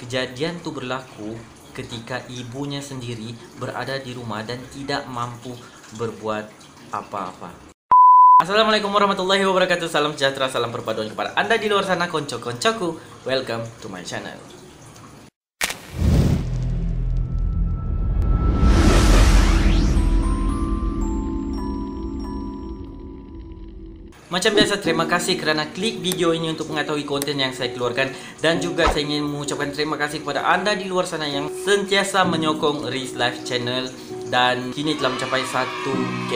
kejadian tu berlaku ketika ibunya sendiri berada di rumah dan tidak mampu berbuat apa-apa. Assalamualaikum warahmatullahi wabarakatuh. Salam sejahtera, salam perpaduan kepada anda di luar sana, konco-koncoku. Welcome to my channel. Macam biasa, terima kasih kerana klik video ini untuk mengetahui konten yang saya keluarkan. Dan juga saya ingin mengucapkan terima kasih kepada anda di luar sana yang sentiasa menyokong Riz Life Channel. Dan kini telah mencapai 1k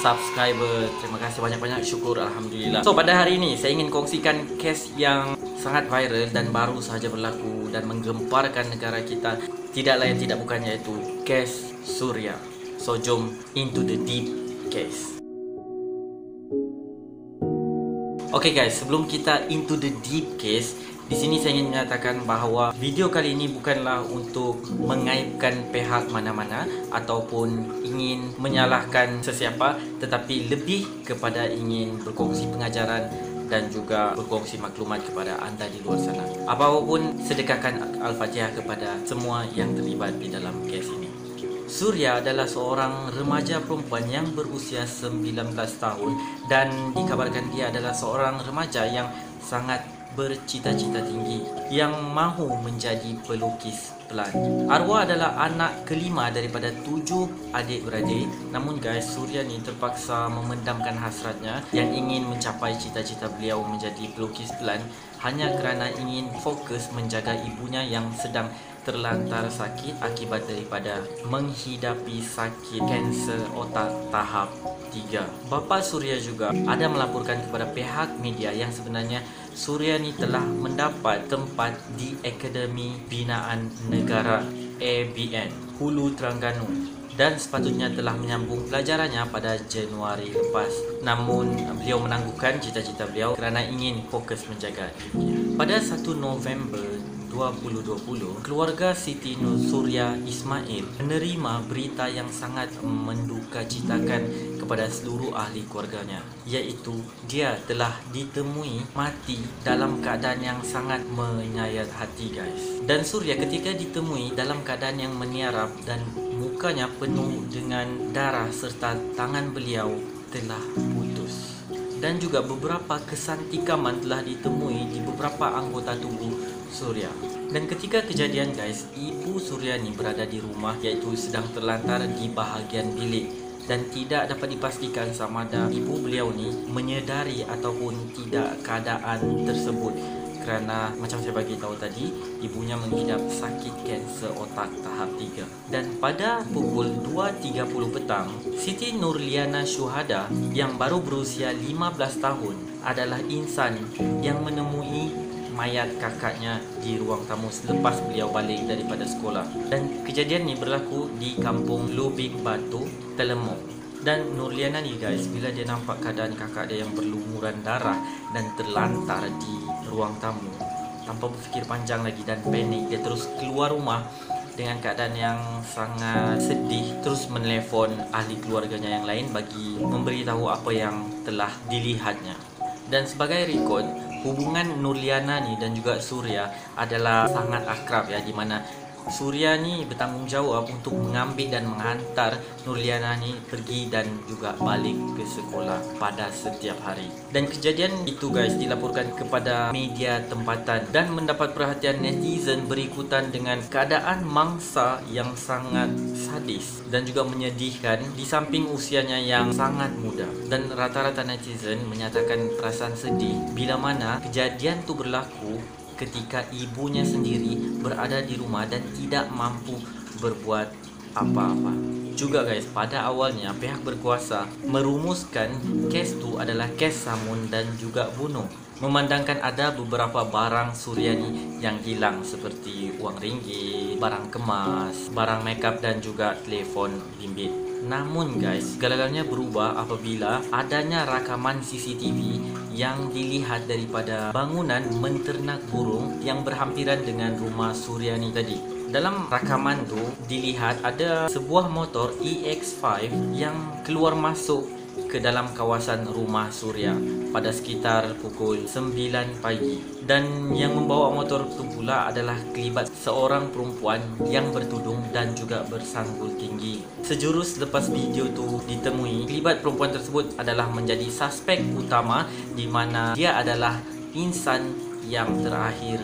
subscriber. Terima kasih banyak-banyak, syukur, Alhamdulillah. So, pada hari ini saya ingin kongsikan kes yang sangat viral dan baru sahaja berlaku dan menggemparkan negara kita. Tidak lain tidak bukan iaitu kes Surya. So, jom into the deep case. Okay guys, sebelum kita into the deep case, di sini saya ingin menyatakan bahawa video kali ini bukanlah untuk mengaibkan pihak mana-mana ataupun ingin menyalahkan sesiapa, tetapi lebih kepada ingin berkongsi pengajaran dan juga berkongsi maklumat kepada anda di luar sana. Apapun, sedekahkan Al-Fatihah kepada semua yang terlibat di dalam kes ini. Surya adalah seorang remaja perempuan yang berusia 19 tahun dan dikabarkan dia adalah seorang remaja yang sangat bercita-cita tinggi yang mahu menjadi pelukis pelan. Arwah adalah anak kelima daripada 7 adik-beradik. Namun guys, Surya ni terpaksa memendamkan hasratnya yang ingin mencapai cita-cita beliau menjadi pelukis pelan hanya kerana ingin fokus menjaga ibunya yang sedang terlantar sakit akibat daripada menghidapi sakit kanser otak tahap 3. Bapa Surya juga ada melaporkan kepada pihak media yang sebenarnya Surya ni telah mendapat tempat di Akademi Binaan Negara ABN Hulu Terengganu dan sepatutnya telah menyambung pelajarannya pada Januari lepas. Namun beliau menangguhkan cita-cita beliau kerana ingin fokus menjaga ibunya. Pada 1 November 2020, keluarga Siti Nur Surya Ismail menerima berita yang sangat mendukacitakan kepada seluruh ahli keluarganya, iaitu dia telah ditemui mati dalam keadaan yang sangat menyayat hati guys. Dan Surya ketika ditemui dalam keadaan yang meniarap dan mukanya penuh dengan darah serta tangan beliau telah putus. Dan juga beberapa kesan tikaman telah ditemui di beberapa anggota tubuh Surya. Dan ketika kejadian guys, ibu Surya ni berada di rumah iaitu sedang terlantar di bahagian bilik dan tidak dapat dipastikan sama ada ibu beliau ni menyedari ataupun tidak keadaan tersebut kerana macam saya bagi tahu tadi, ibunya mengidap sakit kanser otak tahap 3. Dan pada pukul 2.30 petang, Siti Nurliana Syuhada yang baru berusia 15 tahun adalah insan yang menemui mayat kakaknya di ruang tamu selepas beliau balik daripada sekolah. Dan kejadian ni berlaku di kampung Lubik Batu, Telemong. Dan Nurliana ni guys, bila dia nampak keadaan kakak dia yang berlumuran darah dan terlantar di ruang tamu, tanpa berfikir panjang lagi dan panik, dia terus keluar rumah dengan keadaan yang sangat sedih, terus menelpon ahli keluarganya yang lain bagi memberitahu apa yang telah dilihatnya. Dan sebagai rekod, hubungan Nurliana ni dan juga Surya adalah sangat akrab ya, di mana Surya ni bertanggungjawab untuk mengambil dan menghantar Nurliana ni pergi dan juga balik ke sekolah pada setiap hari. Dan kejadian itu guys dilaporkan kepada media tempatan dan mendapat perhatian netizen berikutan dengan keadaan mangsa yang sangat sadis dan juga menyedihkan di samping usianya yang sangat muda. Dan rata-rata netizen menyatakan perasaan sedih bila mana kejadian tu berlaku ketika ibunya sendiri berada di rumah dan tidak mampu berbuat apa-apa. Juga guys, pada awalnya pihak berkuasa merumuskan kes tu adalah kes samun dan juga bunuh, memandangkan ada beberapa barang Suryani yang hilang seperti wang ringgit, barang kemas, barang makeup dan juga telefon bimbit. Namun guys, segala-galanya berubah apabila adanya rakaman CCTV yang dilihat daripada bangunan menternak burung yang berhampiran dengan rumah Suryani tadi. Dalam rakaman tu dilihat ada sebuah motor EX5 yang keluar masuk ke dalam kawasan rumah Surya pada sekitar pukul 9 pagi. Dan yang membawa motor itu pula adalah kelibat seorang perempuan yang bertudung dan juga bersanggul tinggi. Sejurus lepas video tu ditemui, kelibat perempuan tersebut adalah menjadi suspek utama, di mana dia adalah insan yang terakhir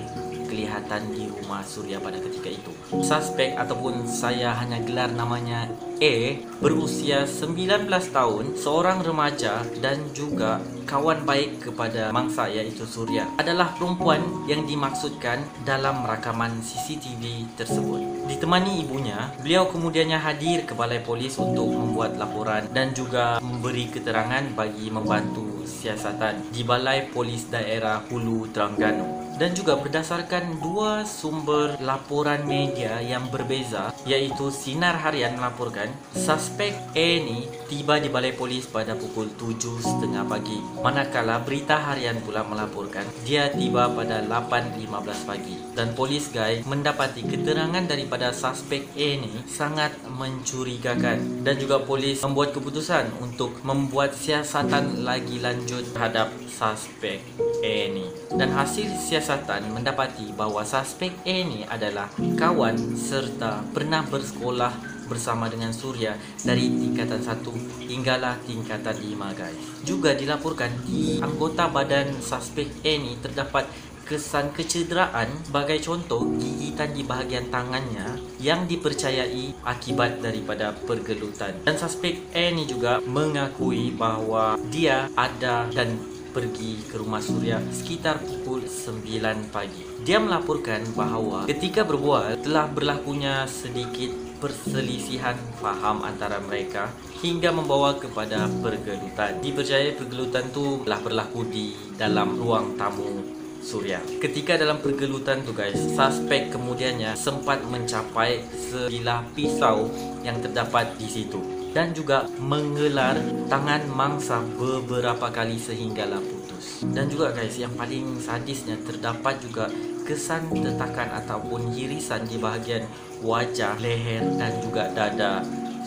kelihatan di rumah Surya pada ketika itu. Suspek ataupun saya hanya gelar namanya A, berusia 19 tahun, seorang remaja dan juga kawan baik kepada mangsa iaitu Surya, adalah perempuan yang dimaksudkan dalam rakaman CCTV tersebut. Ditemani ibunya, beliau kemudiannya hadir ke balai polis untuk membuat laporan dan juga memberi keterangan bagi membantu siasatan di Balai Polis Daerah Hulu Terengganu. Dan juga berdasarkan dua sumber laporan media yang berbeza, iaitu Sinar Harian melaporkan suspek A ni tiba di balai polis pada pukul 7.30 pagi, manakala Berita Harian pula melaporkan dia tiba pada 8.15 pagi. Dan polis guys mendapati keterangan daripada suspek A ni sangat mencurigakan, dan juga polis membuat keputusan untuk membuat siasatan lagi lanjut terhadap suspek A ni. Dan hasil siasatan mendapati bahawa suspek A ni adalah kawan serta pernah bersekolah bersama dengan Surya dari tingkatan 1 hinggalah tingkatan 5 guys. Juga dilaporkan di anggota badan suspek A ni terdapat kesan kecederaan, sebagai contoh gigitan di bahagian tangannya yang dipercayai akibat daripada pergelutan. Dan suspek A ni juga mengakui bahawa dia ada dan pergi ke rumah Surya sekitar pukul 9 pagi. Dia melaporkan bahawa ketika berbual telah berlakunya sedikit perselisihan faham antara mereka hingga membawa kepada pergelutan. Dipercayai pergelutan tu telah berlaku di dalam ruang tamu Surya. Ketika dalam pergelutan tu guys, suspek kemudiannya sempat mencapai sebilah pisau yang terdapat di situ dan juga mengelar tangan mangsa beberapa kali sehinggalah putus. Dan juga guys, yang paling sadisnya terdapat juga kesan tetakan ataupun hirisan di bahagian wajah, leher dan juga dada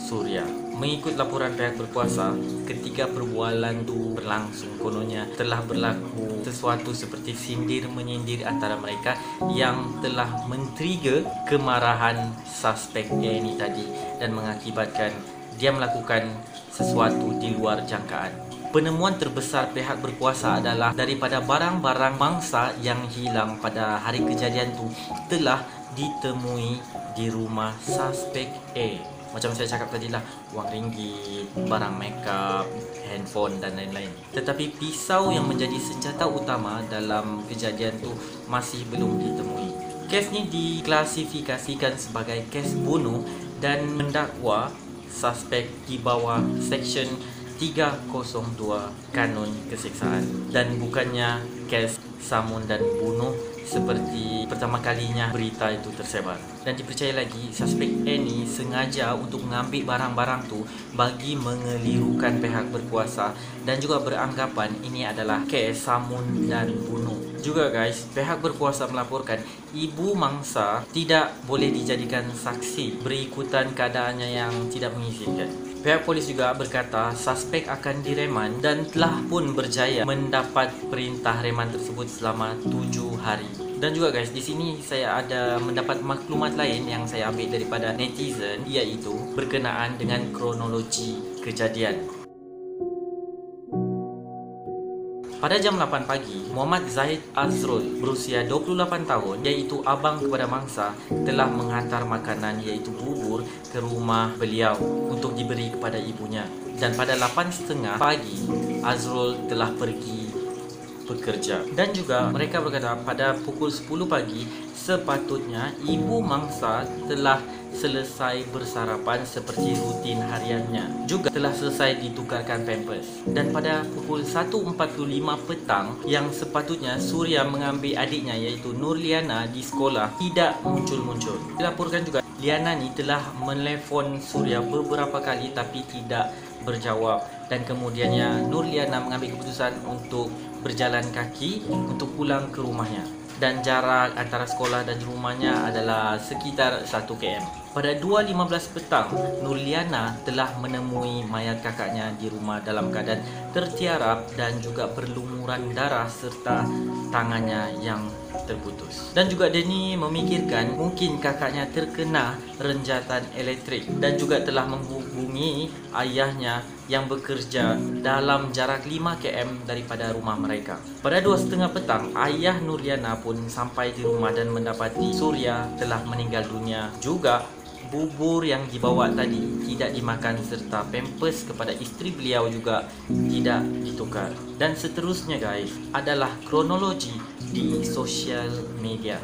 Surya. Mengikut laporan pihak berkuasa, ketika perbualan tu berlangsung, kononnya telah berlaku sesuatu seperti sindir menyindir antara mereka yang telah men-trigger kemarahan suspek A ni tadi dan mengakibatkan dia melakukan sesuatu di luar jangkaan. Penemuan terbesar pihak berkuasa adalah daripada barang-barang mangsa yang hilang pada hari kejadian tu telah ditemui di rumah suspek A. Macam saya cakap tadi lah, wang ringgit, barang makeup, handphone dan lain-lain. Tetapi pisau yang menjadi senjata utama dalam kejadian tu masih belum ditemui. Kes ni diklasifikasikan sebagai kes bunuh dan mendakwa suspek di bawah Seksyen 302 Kanun Keseksaan, dan bukannya kes samun dan bunuh seperti pertama kalinya berita itu tersebar. Dan dipercaya lagi suspek A ni sengaja untuk mengambil barang-barang tu bagi mengelirukan pihak berkuasa dan juga beranggapan ini adalah kes samun dan bunuh. Juga guys, pihak berkuasa melaporkan ibu mangsa tidak boleh dijadikan saksi berikutan keadaannya yang tidak mengizinkan. Pihak polis juga berkata suspek akan direman dan telah pun berjaya mendapat perintah reman tersebut selama 7 hari. Dan juga guys, di sini saya ada mendapat maklumat lain yang saya ambil daripada netizen, iaitu berkenaan dengan kronologi kejadian. Pada jam 8 pagi, Muhammad Zahid Azrul berusia 28 tahun, iaitu abang kepada mangsa, telah menghantar makanan iaitu bubur ke rumah beliau untuk diberi kepada ibunya. Dan pada 8.30 pagi, Azrul telah pergi bekerja. Dan juga mereka berkata pada pukul 10 pagi sepatutnya ibu mangsa telah selesai bersarapan seperti rutin hariannya. Juga telah selesai ditukarkan pampers. Dan pada pukul 1.45 petang yang sepatutnya Surya mengambil adiknya iaitu Nurliana di sekolah tidak muncul-muncul. Dilaporkan juga Liana ni telah menelpon Surya beberapa kali tapi tidak berjawab, dan kemudiannya Nurliana mengambil keputusan untuk berjalan kaki untuk pulang ke rumahnya. dan jarak antara sekolah dan rumahnya adalah sekitar 1 km. Pada 2.15 petang, Nurliana telah menemui mayat kakaknya di rumah dalam keadaan tertiarap dan juga berlumuran darah serta tangannya yang terputus. Dan juga Denny memikirkan mungkin kakaknya terkena renjatan elektrik dan juga telah menghubungi ayahnya yang bekerja dalam jarak 5 km daripada rumah mereka. Pada 2.30 petang, ayah Nurliana pun sampai di rumah dan mendapati Surya telah meninggal dunia. Juga bubur yang dibawa tadi tidak dimakan serta pampers kepada isteri beliau juga tidak ditukar. Dan seterusnya guys adalah kronologi di sosial media.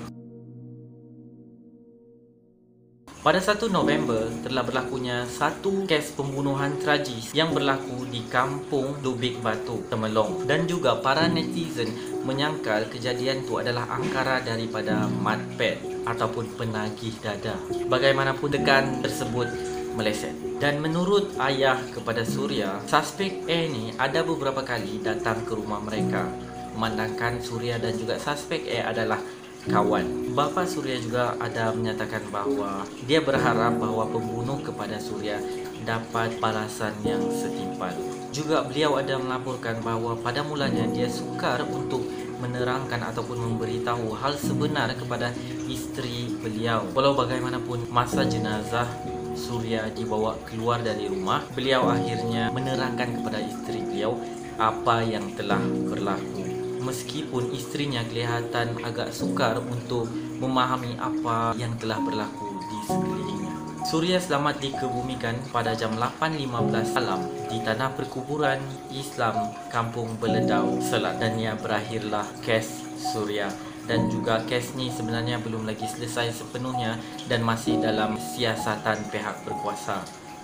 Pada 1 November telah berlakunya satu kes pembunuhan tragis yang berlaku di kampung Lubik Batu, Temelong, dan juga para netizen menyangkal kejadian itu adalah angkara daripada matpet ataupun penagih dada. Bagaimanapun tekan tersebut meleset. Dan menurut ayah kepada Surya, suspek A ni ada beberapa kali datang ke rumah mereka, memandangkan Surya dan juga suspek A adalah kawan. Bapa Surya juga ada menyatakan bahawa dia berharap bahawa pembunuh kepada Surya dapat balasan yang setimpal. Juga beliau ada melaporkan bahawa pada mulanya dia sukar untuk menerangkan ataupun memberitahu hal sebenar kepada isteri beliau. Walau bagaimanapun masa jenazah Surya dibawa keluar dari rumah, beliau akhirnya menerangkan kepada isteri beliau apa yang telah berlaku. Meskipun istrinya kelihatan agak sukar untuk memahami apa yang telah berlaku di sekelilingnya. Surya selamat dikebumikan pada jam 8.15 malam di tanah perkuburan Islam Kampung Beledau, Selat. Dan ia berakhirlah kes Surya. Dan juga kes ni sebenarnya belum lagi selesai sepenuhnya dan masih dalam siasatan pihak berkuasa.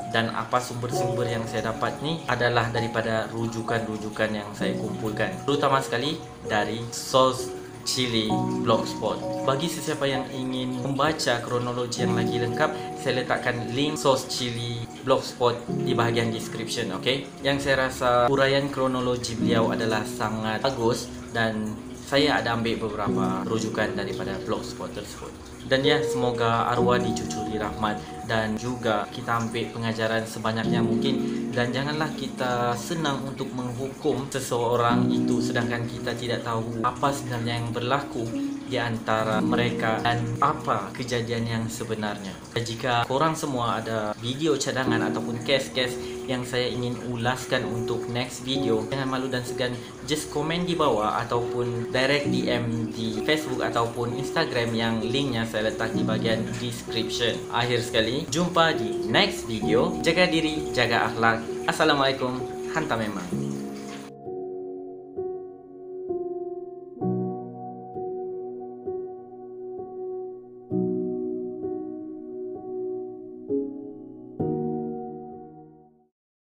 Dan apa sumber-sumber yang saya dapat ni adalah daripada rujukan-rujukan yang saya kumpulkan, terutama sekali dari Sauce Chili Blogspot. Bagi sesiapa yang ingin membaca kronologi yang lagi lengkap, saya letakkan link Sauce Chili Blogspot di bahagian description, okay? Yang saya rasa uraian kronologi beliau adalah sangat bagus dan saya ada ambil beberapa rujukan daripada blogspot tersebut. Dan ya, semoga arwah dicucuri rahmat dan juga kita ambil pengajaran sebanyaknya mungkin. Dan janganlah kita senang untuk menghukum seseorang itu sedangkan kita tidak tahu apa sebenarnya yang berlaku di antara mereka dan apa kejadian yang sebenarnya. Jika korang semua ada video cadangan ataupun kes-kes yang saya ingin ulaskan untuk next video, jangan malu dan segan, just komen di bawah ataupun direct DM di Facebook ataupun Instagram yang linknya saya letak di bahagian description. Akhir sekali, jumpa di next video. Jaga diri, jaga akhlak. Assalamualaikum. Hantar memang.